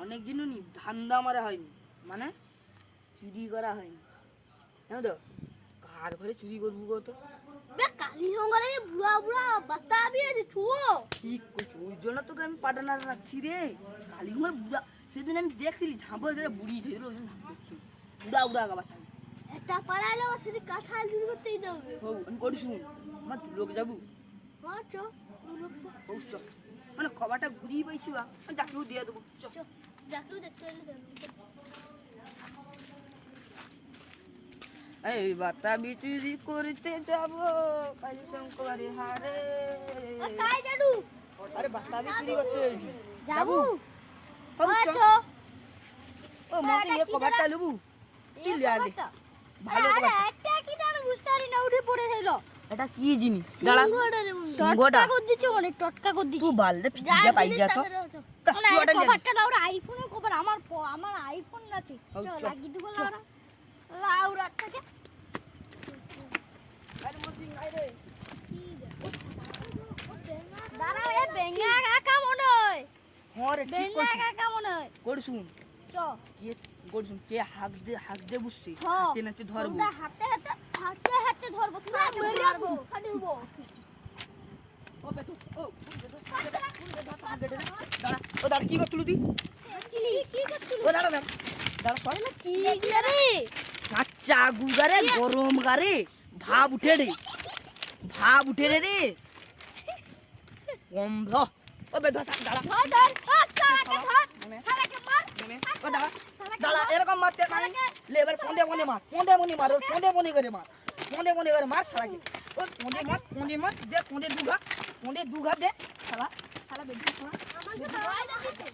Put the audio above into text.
অনেক দিনও নি ধান্দা মারা হয়নি, মানে চুরি করা হয়নি, জানো তো? কার ঘরে চুরি করবো গো? তো কালী সঙ্গে বুড়া বুড়া বাতা বিয়ে ছুয়ো ঠিক করছি, ওই জন্য তোকে আমি পাটানার রাখছি রে। কালী ঘর বুড়া, সেদিন আমি দেখছিলি ঝাঁপড় ধরে বুড়ি ছিল, ওই জন্য দেখছি উড়া উড়া গাবা থাকবে। একটা পাড়াইলে সেটি কাঁঠাল চুরি করতেই দেবে। হৌ আমি করি শুন, আমার দু লোক যাবো। হ্যাঁ চ হৌ চ, মানে খবরটা ঘুরিয়ে পাইছি বা যাকেও দিয়ে দেবো। চ যাকেও দেখতে এলে এই বাতা বিচুরি করতে যাব কালী শঙ্করে হারে। কাই জাদু আরে বাতা বিচুরি করতে যাবো। হৌ হ্যাঁ চ। চ ও মাকে এই খবরটা লবু কি লিয়ালে ভালো আরে খবর। একটা কি জানো বুঝতে পারি না, উঠে পড়ে ছিল। এটা কি জিনিস? দাঁড়া, টটকা করে দিচ্ছে, অনেক টটকা করে দিচ্ছে। তুই বাল রে পিজা পাই যা তো। না এই কভারটা লাউরা আইফোনের কভার, আমার আইফোন আছে। হৌ চল চ। লাগিয়ে দিব লাউরা লাউরাটাকে। আরে মতি নাই রে। দাঁড়াও, এ বেঙ্গা কাকা মনে হয়, হরে ঠিক বেঙ্গা করছিস। কাকা মনে হয়। কর শুন, চ কে কর শুন, কে হাক দে বুঝছিস? হ্যাঁ। হাতে নাতে ধরবো। ওটা হাতে হাতে হাতে হাতে ধরবো, পুরো মেরে মারবো, ফাটি দিব। ও বেটো, ও দাঁড়া, ও দাঁড়া কি করছিস তুই? কি করছিস? ও দাঁড়া দাঁড়া দাঁড়া সর। কি রে? কাঁচা গুগারে গরম গারে ভাব উঠে রে, ভাব উঠে রে রে বন্ধ। ও বেটো দাঁড়া, ধর ধর, ও সালাকে ধর, সালাকে মার। ও দাঁড়া দাঁড়া, এরকম মারতে নাই। লে এবার পন্দে পন্দে মার, পন্দে পন্দে মার, পন্দে পন্দে করে মার, পন্দে পন্দে করে মার শালাকে। ও পন্দে মার দে, পন্দে দুঘা দে শালা, শালা বেটি শালা। আমাকে ভয় দেখিছে।